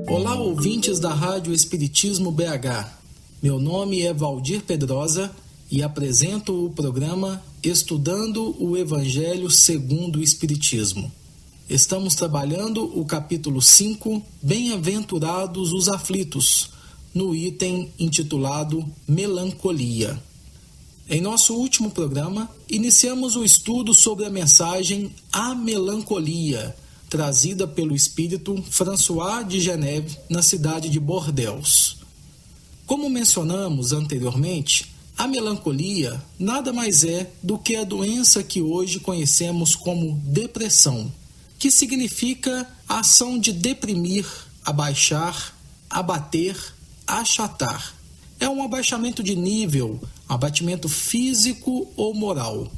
Olá, ouvintes da Rádio Espiritismo BH. Meu nome é Valdir Pedrosa e apresento o programa Estudando o Evangelho segundo o Espiritismo. Estamos trabalhando o capítulo 5, Bem-aventurados os aflitos, no item intitulado Melancolia. Em nosso último programa, iniciamos o estudo sobre a mensagem A Melancolia, trazida pelo espírito François de Geneve, na cidade de Bordeaux. Como mencionamos anteriormente, a melancolia nada mais é do que a doença que hoje conhecemos como depressão, que significa a ação de deprimir, abaixar, abater, achatar. É um abaixamento de nível, abatimento físico ou moral.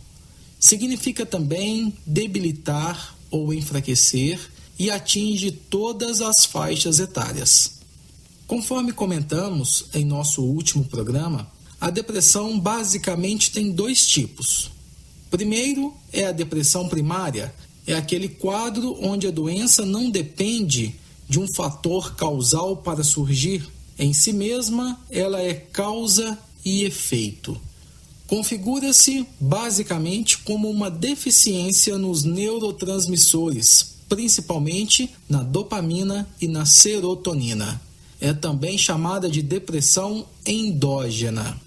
Significa também debilitar ou enfraquecer e atinge todas as faixas etárias. Conforme comentamos em nosso último programa, a depressão basicamente tem dois tipos. Primeiro é a depressão primária, é aquele quadro onde a doença não depende de um fator causal para surgir. Em si mesma, ela é causa e efeito. Configura-se basicamente como uma deficiência nos neurotransmissores, principalmente na dopamina e na serotonina. É também chamada de depressão endógena.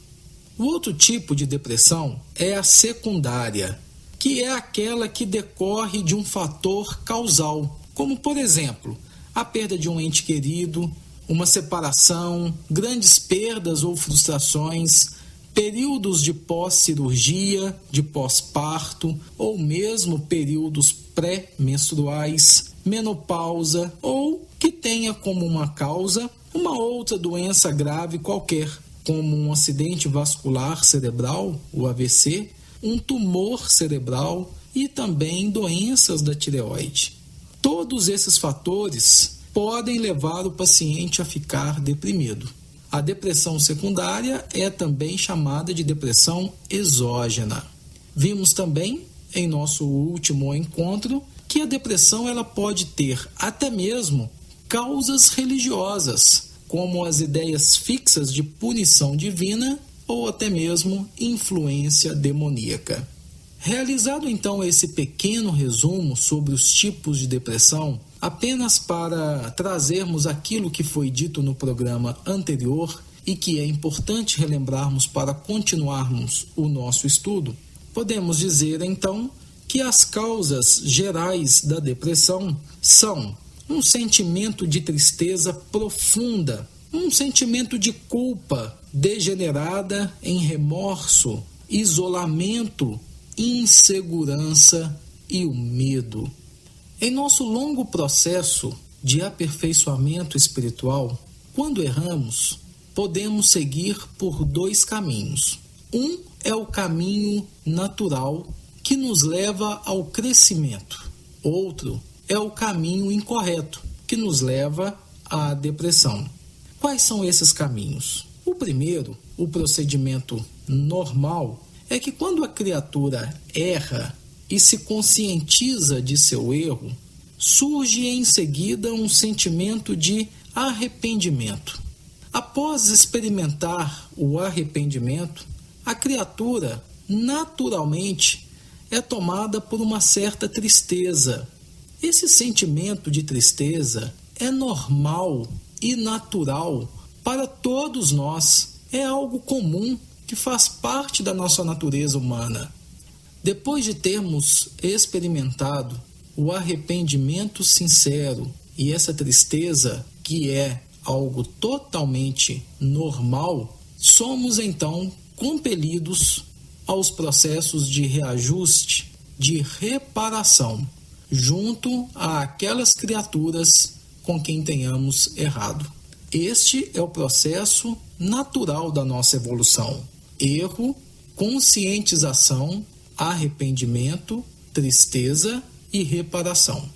O outro tipo de depressão é a secundária, que é aquela que decorre de um fator causal, como, por exemplo, a perda de um ente querido, uma separação, grandes perdas ou frustrações, períodos de pós-cirurgia, de pós-parto ou mesmo períodos pré-menstruais, menopausa ou que tenha como uma causa uma outra doença grave qualquer, como um acidente vascular cerebral, o AVC, um tumor cerebral e também doenças da tireoide. Todos esses fatores podem levar o paciente a ficar deprimido. A depressão secundária é também chamada de depressão exógena. Vimos também, em nosso último encontro, que a depressão ela pode ter até mesmo causas religiosas, como as ideias fixas de punição divina ou até mesmo influência demoníaca. Realizado então esse pequeno resumo sobre os tipos de depressão, apenas para trazermos aquilo que foi dito no programa anterior e que é importante relembrarmos para continuarmos o nosso estudo, podemos dizer então que as causas gerais da depressão são um sentimento de tristeza profunda, um sentimento de culpa degenerada em remorso, isolamento, insegurança e o medo. Em nosso longo processo de aperfeiçoamento espiritual, quando erramos, podemos seguir por dois caminhos. Um é o caminho natural que nos leva ao crescimento. Outro é o caminho incorreto que nos leva à depressão. Quais são esses caminhos? O primeiro, o procedimento normal, é que quando a criatura erra e se conscientiza de seu erro, surge em seguida um sentimento de arrependimento. Após experimentar o arrependimento, a criatura naturalmente é tomada por uma certa tristeza. Esse sentimento de tristeza é normal e natural para todos nós, é algo comum que faz parte da nossa natureza humana. Depois de termos experimentado o arrependimento sincero e essa tristeza, que é algo totalmente normal, somos então compelidos aos processos de reajuste, de reparação, junto àquelas criaturas com quem tenhamos errado. Este é o processo natural da nossa evolução. Erro, conscientização, arrependimento, tristeza e reparação.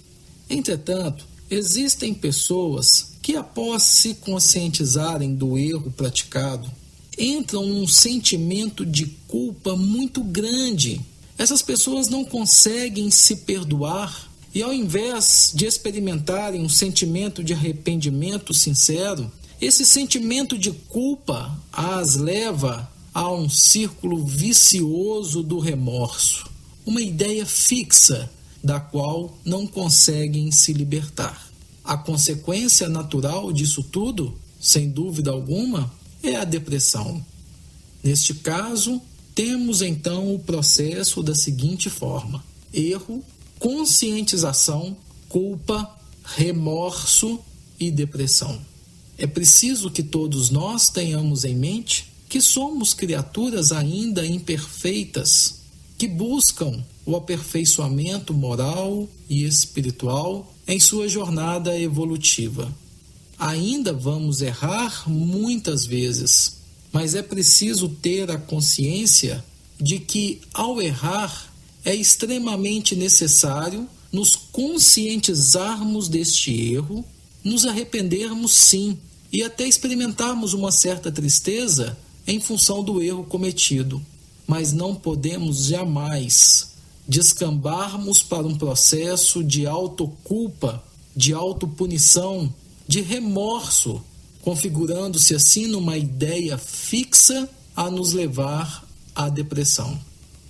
Entretanto, Existem pessoas que, após se conscientizarem do erro praticado, entram num sentimento de culpa muito grande. Essas pessoas não conseguem se perdoar e, ao invés de experimentarem um sentimento de arrependimento sincero, esse sentimento de culpa as leva a um círculo vicioso do remorso, uma ideia fixa da qual não conseguem se libertar. A consequência natural disso tudo, sem dúvida alguma, é a depressão. Neste caso, temos então o processo da seguinte forma: erro, conscientização, culpa, remorso e depressão. É preciso que todos nós tenhamos em mente que somos criaturas ainda imperfeitas, que buscam o aperfeiçoamento moral e espiritual em sua jornada evolutiva. Ainda vamos errar muitas vezes, mas é preciso ter a consciência de que, ao errar, é extremamente necessário nos conscientizarmos deste erro, nos arrependermos sim e até experimentarmos uma certa tristeza em função do erro cometido. Mas não podemos jamais descambarmos para um processo de autoculpa, de autopunição, de remorso, configurando-se assim numa ideia fixa a nos levar à depressão.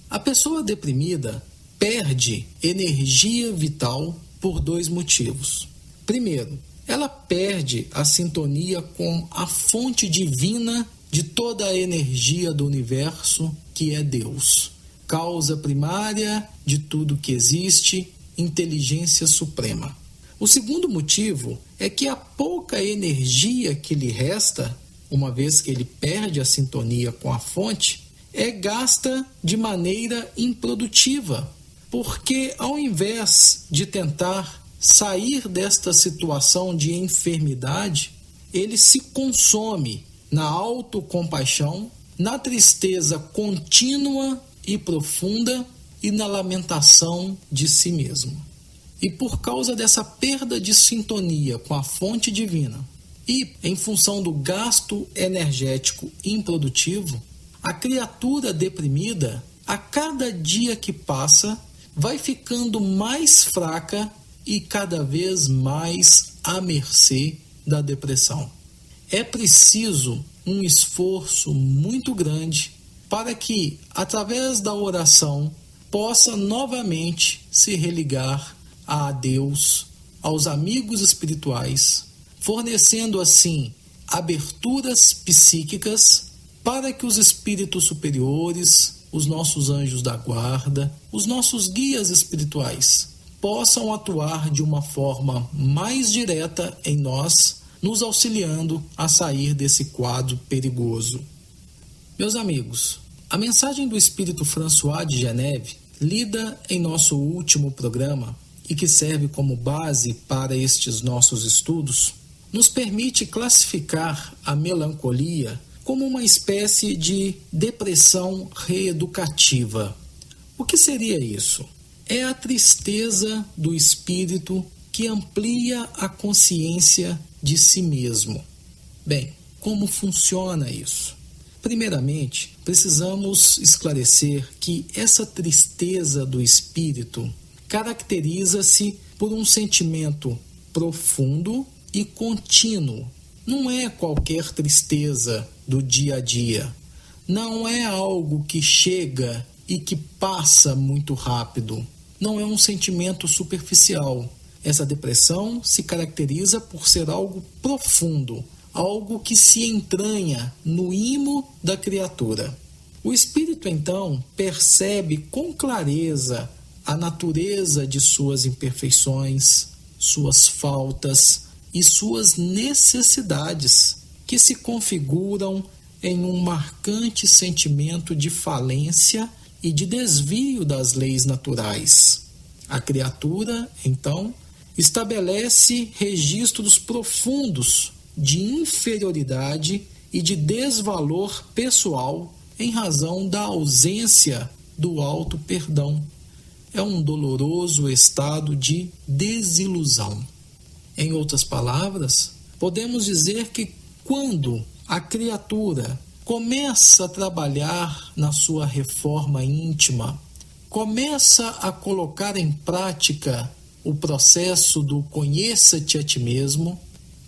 A pessoa deprimida perde energia vital por dois motivos. Primeiro, ela perde a sintonia com a fonte divina de toda a energia do universo, que é Deus, causa primária de tudo que existe, inteligência suprema. O segundo motivo é que a pouca energia que lhe resta, uma vez que ele perde a sintonia com a fonte, é gasta de maneira improdutiva, porque ao invés de tentar sair desta situação de enfermidade, ele se consome na autocompaixão, na tristeza contínua e profunda e na lamentação de si mesmo. E por causa dessa perda de sintonia com a fonte divina e em função do gasto energético improdutivo, a criatura deprimida, a cada dia que passa, vai ficando mais fraca e cada vez mais à mercê da depressão. É preciso um esforço muito grande para que, através da oração, possa novamente se religar a Deus, aos amigos espirituais, fornecendo assim aberturas psíquicas para que os espíritos superiores, os nossos anjos da guarda, os nossos guias espirituais possam atuar de uma forma mais direta em nós, nos auxiliando a sair desse quadro perigoso. Meus amigos, a mensagem do Espírito François de Geneve, lida em nosso último programa e que serve como base para estes nossos estudos, nos permite classificar a melancolia como uma espécie de depressão reeducativa. O que seria isso? É a tristeza do espírito que amplia a consciência de si mesmo. Bem, como funciona isso? Primeiramente, precisamos esclarecer que essa tristeza do espírito caracteriza-se por um sentimento profundo e contínuo. Não é qualquer tristeza do dia a dia. Não é algo que chega e que passa muito rápido. Não é um sentimento superficial. Essa depressão se caracteriza por ser algo profundo, algo que se entranha no imo da criatura. O espírito, então, percebe com clareza a natureza de suas imperfeições, suas faltas e suas necessidades, que se configuram em um marcante sentimento de falência e de desvio das leis naturais. A criatura, então, estabelece registros profundos de inferioridade e de desvalor pessoal em razão da ausência do auto-perdão. É um doloroso estado de desilusão. Em outras palavras, podemos dizer que quando a criatura começa a trabalhar na sua reforma íntima, começa a colocar em prática o processo do conheça-te a ti mesmo,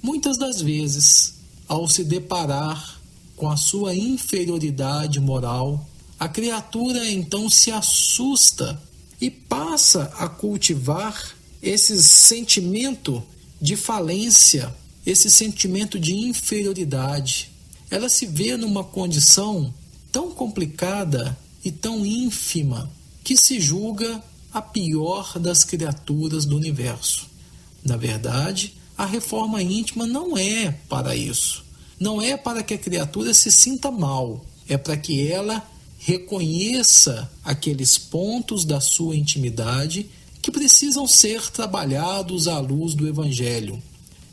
muitas das vezes, ao se deparar com a sua inferioridade moral, a criatura então se assusta e passa a cultivar esse sentimento de falência, esse sentimento de inferioridade. Ela se vê numa condição tão complicada e tão ínfima que se julga a pior das criaturas do universo. Na verdade, a reforma íntima não é para isso. Não é para que a criatura se sinta mal. É para que ela reconheça aqueles pontos da sua intimidade que precisam ser trabalhados à luz do Evangelho.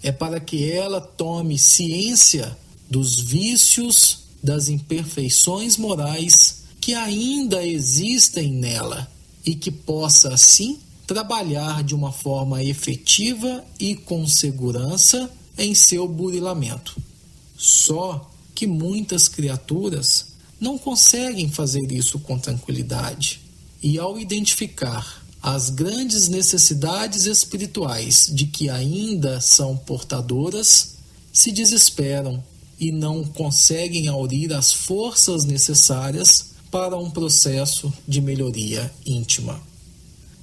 É para que ela tome ciência dos vícios, das imperfeições morais que ainda existem nela e que possa, assim, trabalhar de uma forma efetiva e com segurança em seu burilamento. Só que muitas criaturas não conseguem fazer isso com tranquilidade e, ao identificar as grandes necessidades espirituais de que ainda são portadoras, se desesperam e não conseguem aurir as forças necessárias para um processo de melhoria íntima.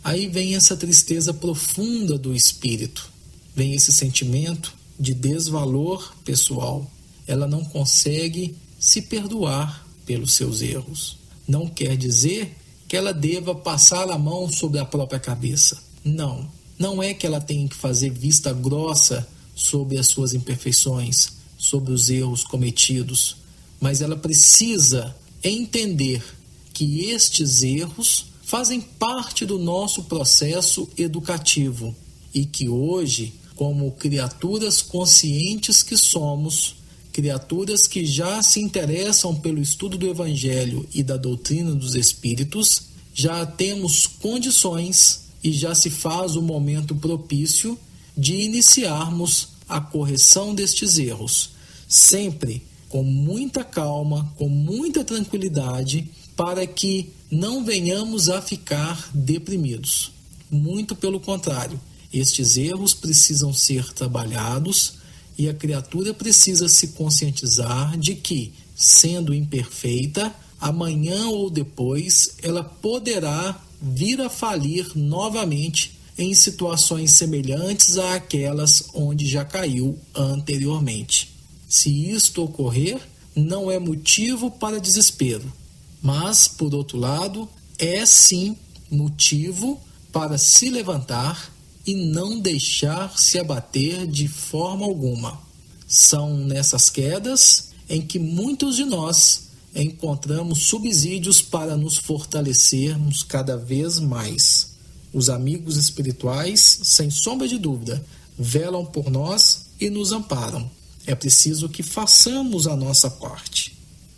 Aí vem essa tristeza profunda do espírito, vem esse sentimento de desvalor pessoal. Ela não consegue se perdoar pelos seus erros. Não quer dizer que ela deva passar a mão sobre a própria cabeça. Não é que ela tenha que fazer vista grossa sobre as suas imperfeições, sobre os erros cometidos, mas ela precisa entender que estes erros fazem parte do nosso processo educativo e que hoje, como criaturas conscientes que somos, criaturas que já se interessam pelo estudo do Evangelho e da doutrina dos Espíritos, já temos condições e já se faz o momento propício de iniciarmos a correção destes erros, sempre com muita calma, com muita tranquilidade, para que não venhamos a ficar deprimidos. Muito pelo contrário, estes erros precisam ser trabalhados e a criatura precisa se conscientizar de que, sendo imperfeita, amanhã ou depois ela poderá vir a falir novamente em situações semelhantes àquelas onde já caiu anteriormente. Se isto ocorrer, não é motivo para desespero, mas, por outro lado, é sim motivo para se levantar e não deixar se abater de forma alguma. São nessas quedas em que muitos de nós encontramos subsídios para nos fortalecermos cada vez mais. Os amigos espirituais, sem sombra de dúvida, velam por nós e nos amparam. É preciso que façamos a nossa parte.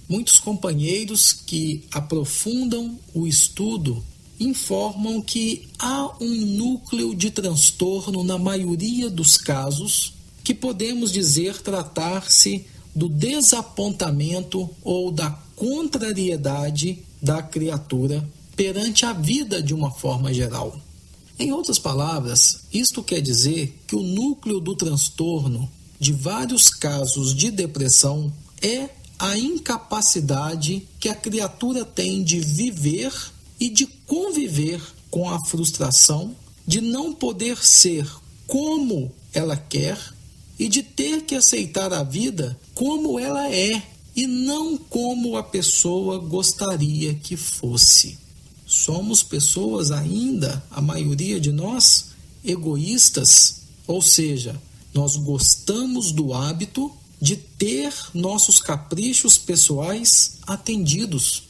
Muitos companheiros que aprofundam o estudo informam que há um núcleo de transtorno na maioria dos casos que podemos dizer tratar-se do desapontamento ou da contrariedade da criatura perante a vida de uma forma geral. Em outras palavras, isto quer dizer que o núcleo do transtorno de vários casos de depressão é a incapacidade que a criatura tem de viver e de conviver com a frustração de não poder ser como ela quer e de ter que aceitar a vida como ela é e não como a pessoa gostaria que fosse. Somos pessoas ainda, a maioria de nós, egoístas, ou seja, nós gostamos do hábito de ter nossos caprichos pessoais atendidos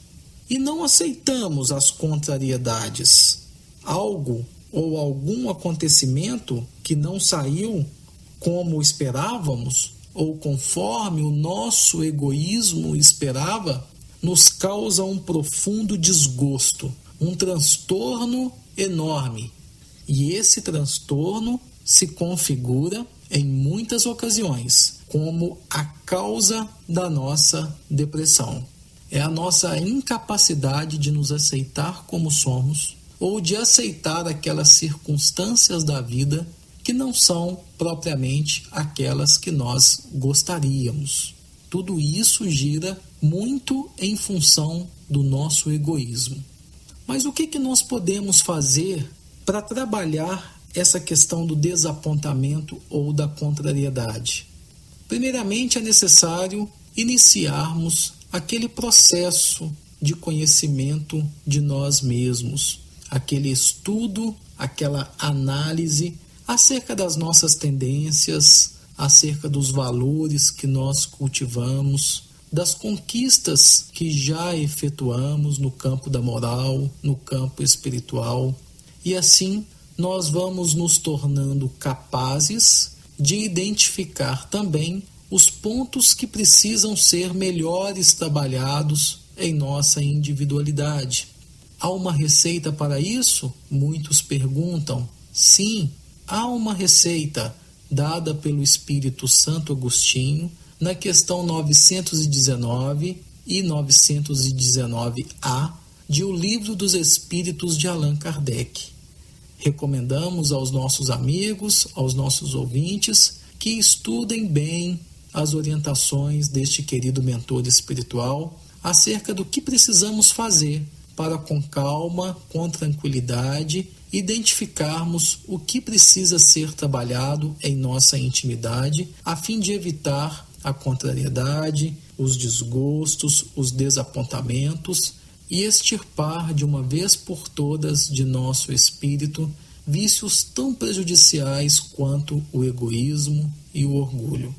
e não aceitamos as contrariedades. Algo ou algum acontecimento que não saiu como esperávamos ou conforme o nosso egoísmo esperava, nos causa um profundo desgosto, um transtorno enorme. E esse transtorno se configura, em muitas ocasiões, como a causa da nossa depressão. É a nossa incapacidade de nos aceitar como somos ou de aceitar aquelas circunstâncias da vida que não são propriamente aquelas que nós gostaríamos. Tudo isso gira muito em função do nosso egoísmo. Mas o que nós podemos fazer para trabalhar essa questão do desapontamento ou da contrariedade? Primeiramente, é necessário iniciarmos aquele processo de conhecimento de nós mesmos, aquele estudo, aquela análise acerca das nossas tendências, acerca dos valores que nós cultivamos, das conquistas que já efetuamos no campo da moral, no campo espiritual, e assim nós vamos nos tornando capazes de identificar também os pontos que precisam ser melhores trabalhados em nossa individualidade. Há uma receita para isso? Muitos perguntam. Sim, há uma receita dada pelo Espírito Santo Agostinho na questão 919 e 919A de O Livro dos Espíritos de Allan Kardec. Recomendamos aos nossos amigos, aos nossos ouvintes, que estudem bem as orientações deste querido mentor espiritual acerca do que precisamos fazer para, com calma, com tranquilidade, identificarmos o que precisa ser trabalhado em nossa intimidade, a fim de evitar a contrariedade, os desgostos, os desapontamentos e extirpar de uma vez por todas de nosso espírito vícios tão prejudiciais quanto o egoísmo e o orgulho.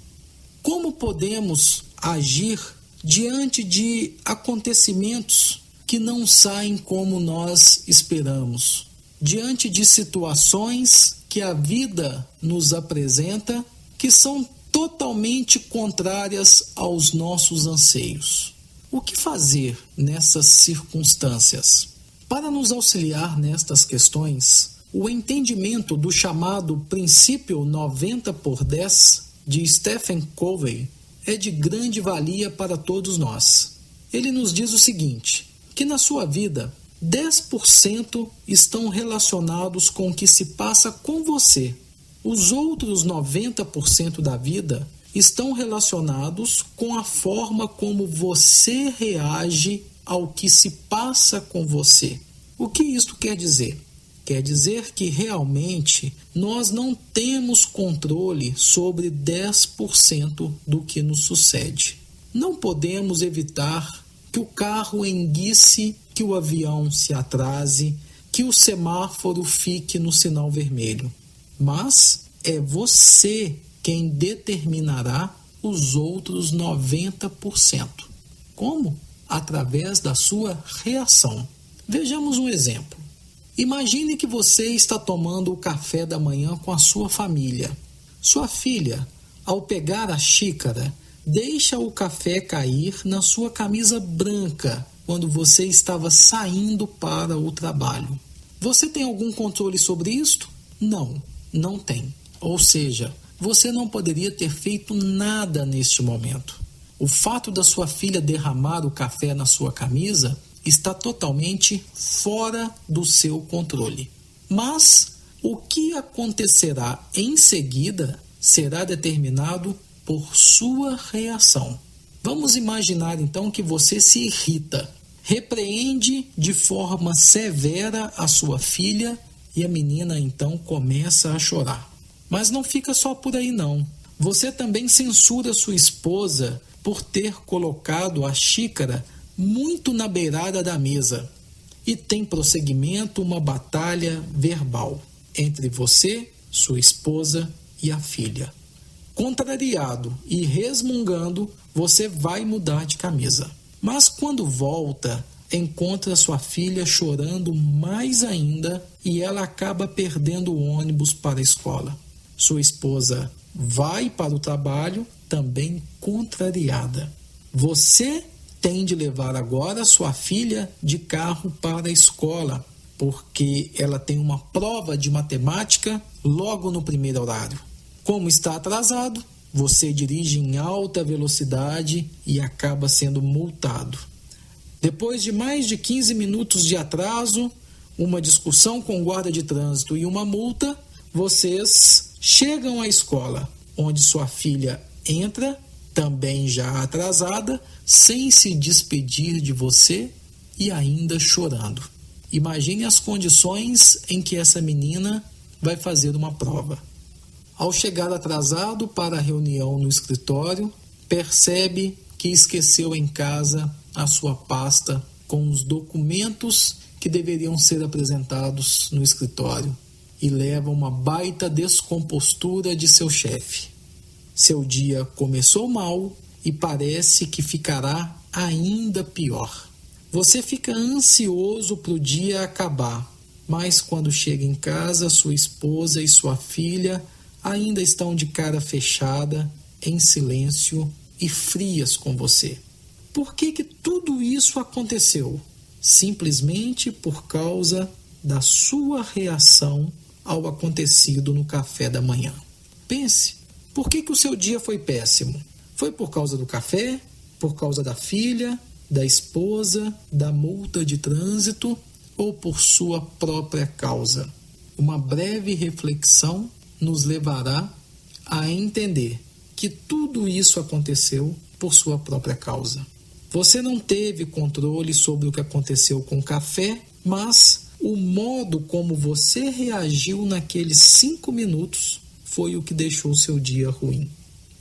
Como podemos agir diante de acontecimentos que não saem como nós esperamos? Diante de situações que a vida nos apresenta que são totalmente contrárias aos nossos anseios. O que fazer nessas circunstâncias? Para nos auxiliar nestas questões, o entendimento do chamado princípio 90/10 de Stephen Covey é de grande valia para todos nós. Ele nos diz o seguinte, que na sua vida 10% estão relacionados com o que se passa com você. Os outros 90% da vida estão relacionados com a forma como você reage ao que se passa com você. O que isto quer dizer? Quer dizer que realmente nós não temos controle sobre 10% do que nos sucede. Não podemos evitar que o carro enguice, que o avião se atrase, que o semáforo fique no sinal vermelho. Mas é você quem determinará os outros 90%. Como? Através da sua reação. Vejamos um exemplo. Imagine que você está tomando o café da manhã com a sua família. Sua filha, ao pegar a xícara, deixa o café cair na sua camisa branca quando você estava saindo para o trabalho. Você tem algum controle sobre isto? Não, não tem. Ou seja, você não poderia ter feito nada neste momento. O fato da sua filha derramar o café na sua camisa está totalmente fora do seu controle. Mas o que acontecerá em seguida será determinado por sua reação. Vamos imaginar então que você se irrita, repreende de forma severa a sua filha e a menina então começa a chorar. Mas não fica só por aí não. Você também censura sua esposa por ter colocado a xícara muito na beirada da mesa e tem prosseguimento uma batalha verbal entre você, sua esposa e a filha. Contrariado e resmungando, você vai mudar de camisa. Mas quando volta, encontra sua filha chorando mais ainda e ela acaba perdendo o ônibus para a escola. Sua esposa vai para o trabalho também contrariada. Você tem de levar agora sua filha de carro para a escola, porque ela tem uma prova de matemática logo no primeiro horário. Como está atrasado, você dirige em alta velocidade e acaba sendo multado. Depois de mais de 15 minutos de atraso, uma discussão com o guarda de trânsito e uma multa, vocês chegam à escola, onde sua filha entra, também já atrasada, sem se despedir de você e ainda chorando. Imagine as condições em que essa menina vai fazer uma prova. Ao chegar atrasado para a reunião no escritório, percebe que esqueceu em casa a sua pasta com os documentos que deveriam ser apresentados no escritório e leva uma baita descompostura de seu chefe. Seu dia começou mal e parece que ficará ainda pior. Você fica ansioso para o dia acabar, mas quando chega em casa, sua esposa e sua filha ainda estão de cara fechada, em silêncio e frias com você. Por que tudo isso aconteceu? Simplesmente por causa da sua reação ao acontecido no café da manhã. Pense, por que o seu dia foi péssimo? Foi por causa do café? Por causa da filha, da esposa, da multa de trânsito ou por sua própria causa? Uma breve reflexão nos levará a entender que tudo isso aconteceu por sua própria causa. Você não teve controle sobre o que aconteceu com o café, mas o modo como você reagiu naqueles 5 minutos foi o que deixou o seu dia ruim.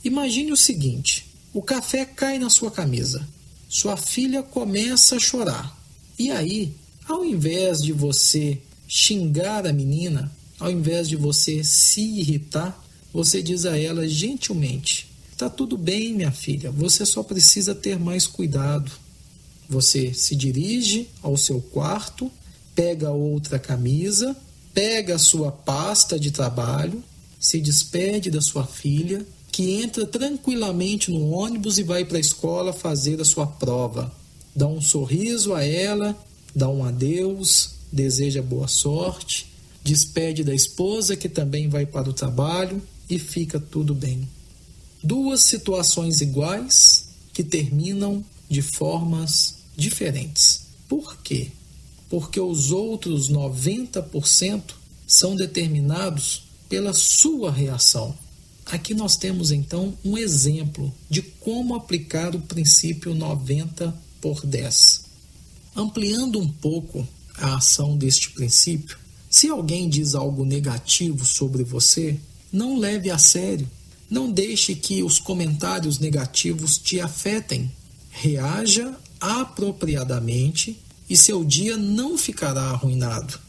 Imagine o seguinte: o café cai na sua camisa, sua filha começa a chorar. E aí, ao invés de você xingar a menina, ao invés de você se irritar, você diz a ela gentilmente: tá tudo bem, minha filha, você só precisa ter mais cuidado. Você se dirige ao seu quarto, pega outra camisa, pega a sua pasta de trabalho, se despede da sua filha, que entra tranquilamente no ônibus e vai para a escola fazer a sua prova. Dá um sorriso a ela, dá um adeus, deseja boa sorte, despede da esposa que também vai para o trabalho e fica tudo bem. 2 situações iguais que terminam de formas diferentes. Por quê? Porque os outros 90% são determinados pela sua reação. Aqui nós temos então um exemplo de como aplicar o princípio 90/10. Ampliando um pouco a ação deste princípio, se alguém diz algo negativo sobre você, não leve a sério. Não deixe que os comentários negativos te afetem. Reaja apropriadamente e seu dia não ficará arruinado.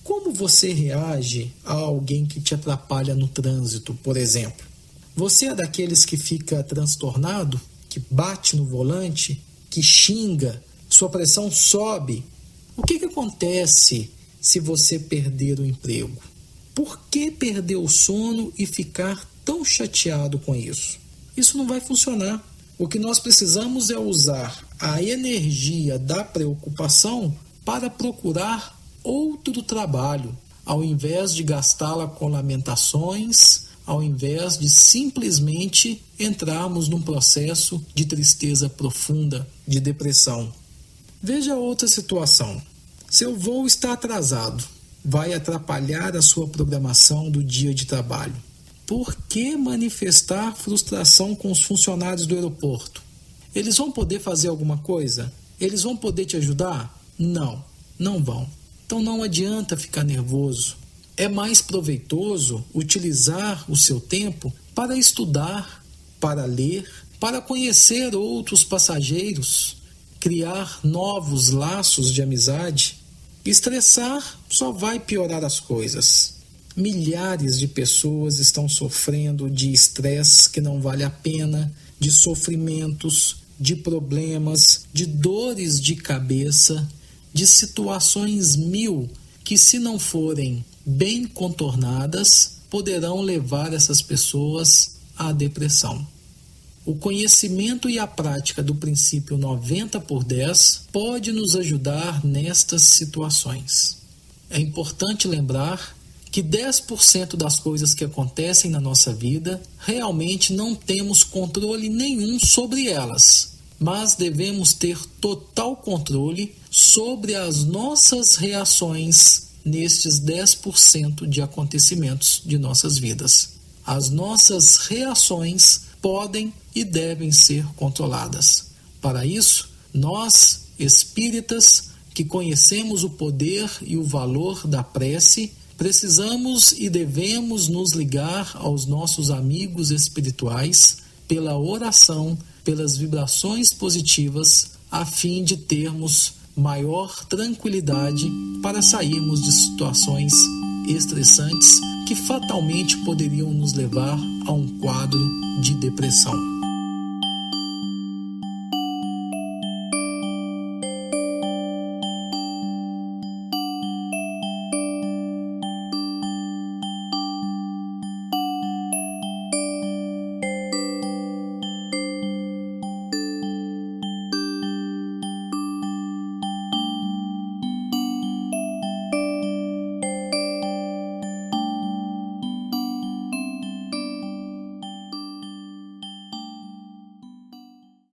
Como você reage a alguém que te atrapalha no trânsito, por exemplo? Você é daqueles que fica transtornado, que bate no volante, que xinga, sua pressão sobe? O que acontece se você perder o emprego? Por que perder o sono e ficar tão chateado com isso? Isso não vai funcionar. O que nós precisamos é usar a energia da preocupação para procurar outro trabalho, ao invés de gastá-la com lamentações, ao invés de simplesmente entrarmos num processo de tristeza profunda, de depressão. Veja outra situação. Seu voo está atrasado. Vai atrapalhar a sua programação do dia de trabalho. Por que manifestar frustração com os funcionários do aeroporto? Eles vão poder fazer alguma coisa? Eles vão poder te ajudar? Não, não vão. Então não adianta ficar nervoso. É mais proveitoso utilizar o seu tempo para estudar, para ler, para conhecer outros passageiros, criar novos laços de amizade. Estressar só vai piorar as coisas. Milhares de pessoas estão sofrendo de estresse que não vale a pena, de sofrimentos, de problemas, de dores de cabeça, de situações 1000 que, se não forem bem contornadas, poderão levar essas pessoas à depressão. O conhecimento e a prática do princípio 90/10 pode nos ajudar nestas situações. é importante lembrar que 10% das coisas que acontecem na nossa vida realmente não temos controle nenhum sobre elas, mas devemos ter total controle sobre as nossas reações nestes 10% de acontecimentos de nossas vidas. As nossas reações podem e devem ser controladas. Para isso, nós, espíritas, que conhecemos o poder e o valor da prece, precisamos e devemos nos ligar aos nossos amigos espirituais pela oração, pelas vibrações positivas, a fim de termos maior tranquilidade para sairmos de situações estressantes que fatalmente poderiam nos levar a um quadro de depressão.